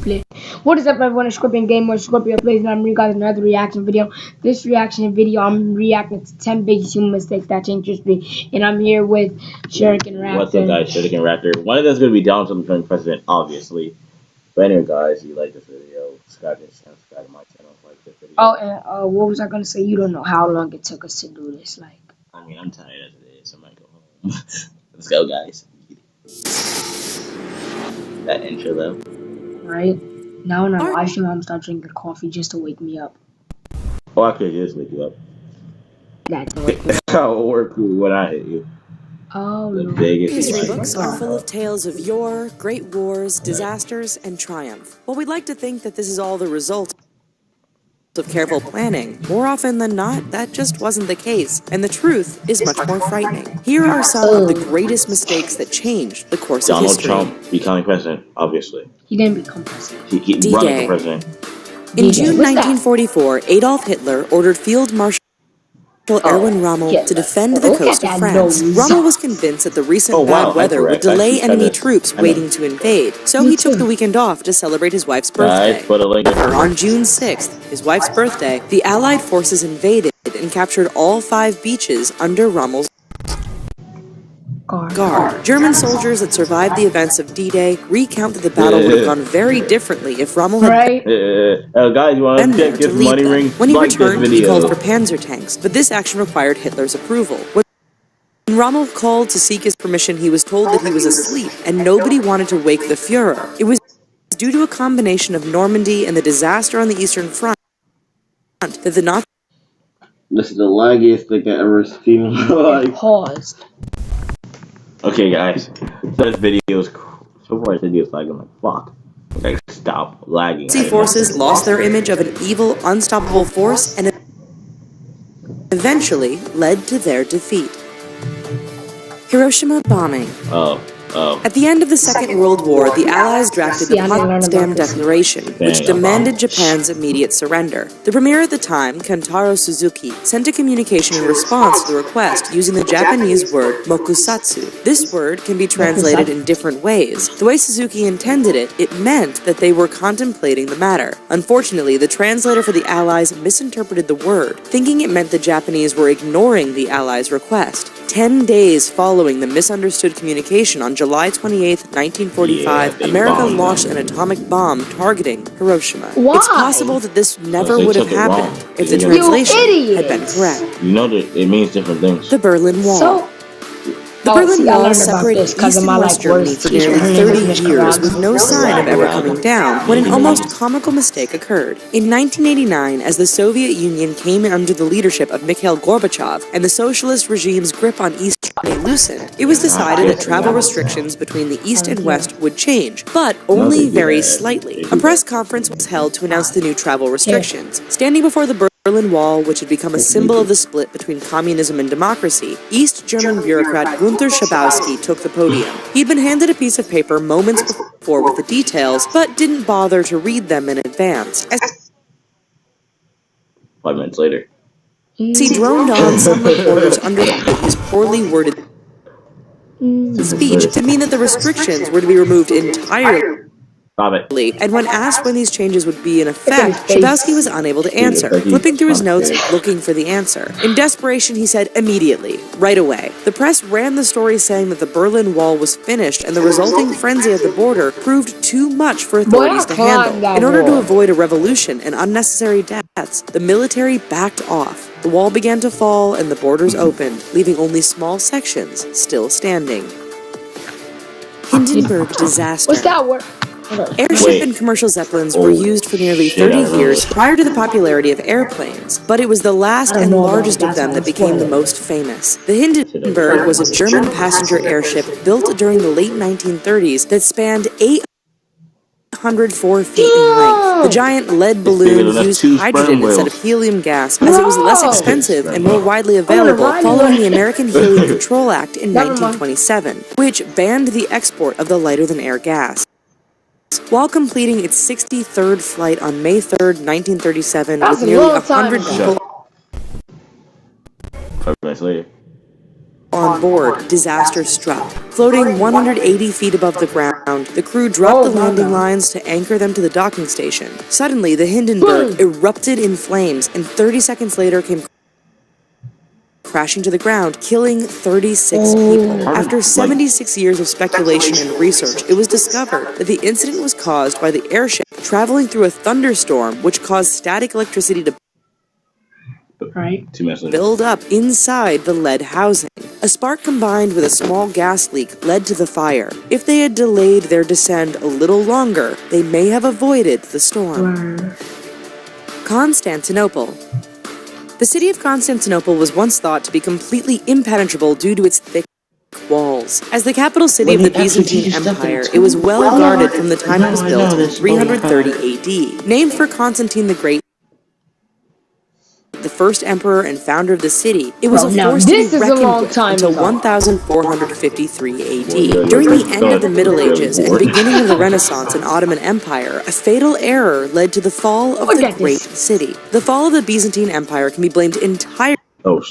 play. What is up, everyone? It's Scorpion Gamer, Scorpio Plays, and I'm bringing you guys another reaction video. This reaction video, I'm reacting to 10 biggest human mistakes that changed history, and I'm here with Shuriken Raptor. What's up, guys? Shuriken Raptor. One of them's gonna be Donald Trump becoming president, obviously. But anyway, guys, if you like this video, subscribe to this channel, subscribe to my channel, like this video. Oh, and what was I gonna say? You don't know how long it took us to do this. Like, I mean, I'm tired as it is, so I might go home. Let's go, guys. That intro, though. right now, when I watch mom start drinking coffee just to wake me up. Oh, I could just wake you up. That's the way. That'll work when I hit you. Oh, The no. biggest History one. books are full of tales of yore, great wars, disasters, and triumph. While we'd like to think that this is all the result of careful planning, more often than not, that just wasn't the case, and the truth is much more frightening. Here are some of the greatest mistakes that changed the course of Donald history. Trump becoming president, obviously. He didn't become president. He D-Day. running for president. In June What's that? 1944, Adolf Hitler ordered Field Marshal Erwin Rommel Hitler. to defend the Look coast at of that France. nose. Rommel was convinced that the recent Oh, wow, bad weather would correct. I delay actually said enemy that. troops I know. waiting to invade, so Me he took too. the weekend off to celebrate his wife's birthday. Guys, put a link in On June 6th, his wife's birthday, the Allied forces invaded and captured all 5 beaches under Rommel's guard. German soldiers that survived the events of D-Day recount that the battle would have gone very differently if Rommel had Right? Guys, you want been to there check to this lead money them. ring? When he Like this returned, he video. called for Panzer tanks, but this action required Hitler's approval. When Rommel called to seek his permission, he was told that he was asleep, and nobody wanted to wake the Fuhrer. It was due to a combination of Normandy and the disaster on the Eastern Front that the Nazis This is the laggiest thing I ever seen in my life. Paused. Okay, guys. So this video is so far. This video is lagging. I'm like, fuck. Okay, stop lagging. forces lost their image of an evil, unstoppable force and eventually led to their defeat. Hiroshima bombing. Oh. At the end of the Second World War, the Allies drafted the Potsdam Declaration, which demanded Japan's immediate surrender. The premier at the time, Kentaro Suzuki, sent a communication in response to the request using the Japanese word mokusatsu. This word can be translated in different ways. The way Suzuki intended it, it meant that they were contemplating the matter. Unfortunately, the translator for the Allies misinterpreted the word, thinking it meant the Japanese were ignoring the Allies' request. 10 days following the misunderstood communication on July 28, 1945, America launched an atomic bomb targeting Hiroshima. Why? It's possible that this never they would have took it wrong. happened if the You translation had been idiots. correct. You know that it means different things. The Berlin Wall. So, The Berlin I Wall learned about separated this 'cause East of and my, West like, Germany worst for teacher. nearly Her name 30 was Mr. years Rob. with no sign of ever coming down, when an almost comical mistake occurred. In 1989, as the Soviet Union came under the leadership of Mikhail Gorbachev and the socialist regime's grip on East Germany loosened, it was decided that travel restrictions between the East and West would change, but only very slightly. A press conference was held to announce the new travel restrictions. Standing before the Berlin Wall, which had become a symbol of the split between communism and democracy, East German bureaucrat Gunther Schabowski took the podium. He'd been handed a piece of paper moments before with the details, but didn't bother to read them in advance. As 5 minutes later. he droned on, some reporters understood his poorly worded speech to mean that the restrictions were to be removed entirely. Stop it. And when asked when these changes would be in effect, Schabowski was unable to answer, flipping through his notes, looking for the answer. In desperation, he said, immediately, right away. The press ran the story saying that the Berlin Wall was finished and the resulting frenzy at the border proved too much for authorities to handle. In order to avoid a revolution and unnecessary deaths, the military backed off. The wall began to fall and the borders opened, leaving only small sections still standing. Hindenburg disaster. What's that word? Airship and commercial zeppelins were used for nearly 30 years prior to the popularity of airplanes, but it was the last and largest of them that became the most famous. The Hindenburg was a German passenger airship built during the late 1930s that spanned 804 feet in length. The giant lead balloon used hydrogen instead of helium gas as it was less expensive and more widely available following the American Helium Control Act in 1927, which banned the export of the lighter-than-air gas. While completing its 63rd flight on May 3rd, 1937, with nearly 100 people 5 minutes later. on board, disaster struck. Floating 180 feet above the ground, The crew dropped the landing lines to anchor them to the docking station. Suddenly, the Hindenburg erupted in flames, and 30 seconds later came crashing to the ground, killing 36 people. After 76 years of speculation and research, it was discovered that the incident was caused by the airship traveling through a thunderstorm, which caused static electricity to build up inside the lead housing. A spark combined with a small gas leak led to the fire. If they had delayed their descent a little longer, they may have avoided the storm. Constantinople. The city of Constantinople was once thought to be completely impenetrable due to its thick walls. As the capital city of the Byzantine Empire, it was well guarded from the time it was built in 330 AD. Named for Constantine the Great, the first emperor and founder of the city, it was a force to be reckoned with until 1453 AD. During the end of the Middle Ages and beginning of the Renaissance and Ottoman Empire, a fatal error led to the fall of the great city. The fall of the Byzantine Empire can be blamed entirely on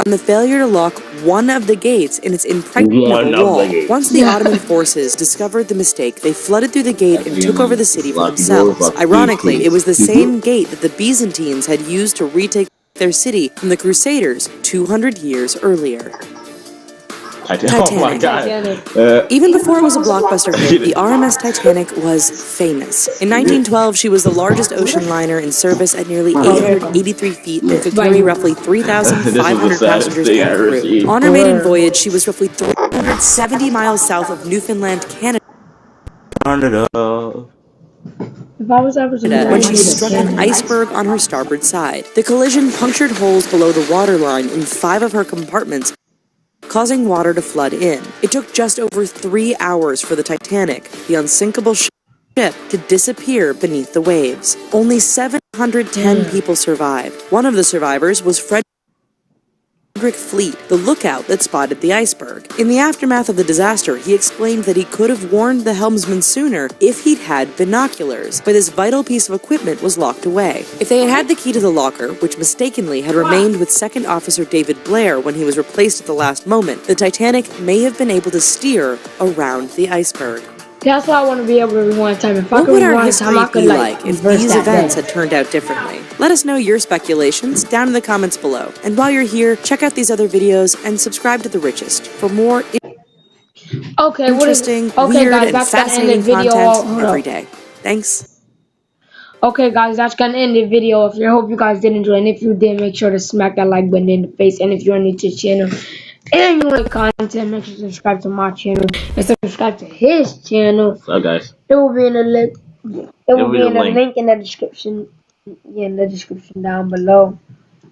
the failure to lock one of the gates in its impregnable wall. Once the Ottoman forces discovered the mistake, they flooded through the gate and took over the city for themselves. Ironically, it was the same gate that the Byzantines had used to retake their city from the Crusaders 200 years earlier. Titanic. Oh my God. Even before it was a blockbuster hit, the RMS Titanic was famous. In 1912, she was the largest ocean liner in service at nearly 883 feet and could carry roughly 3,500 passengers and crew. On her maiden voyage, she was roughly 370 miles south of Newfoundland, Canada, when she struck an iceberg on her starboard side. The collision punctured holes below the waterline in 5 of her compartments, causing water to flood in. It took just over 3 hours for the Titanic, the unsinkable ship, to disappear beneath the waves. Only 710 people survived. One of the survivors was Frederick Fleet, the lookout that spotted the iceberg. In the aftermath of the disaster, he explained that he could have warned the helmsman sooner if he'd had binoculars, but this vital piece of equipment was locked away. If they had had the key to the locker, which mistakenly had remained with Second Officer David Blair when he was replaced at the last moment, the Titanic may have been able to steer around the iceberg. That's why I want to be able to rewind time. If what would our history be like if these events had turned out differently? Let us know your speculations down in the comments below. And while you're here, check out these other videos and subscribe to The Richest for more interesting, weird, and fascinating content every day. Thanks. Okay, guys, that's gonna end the video. I hope you guys did enjoy, and if you did, make sure to smack that like button in the face. And if you're new to the channel and you like content, make sure to subscribe to my channel and subscribe to his channel. What's up, guys? It will be in the link. It will be in the link in the description. Yeah, in the description down below.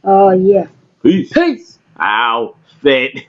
Yeah. Peace. Peace. Ow. Spit.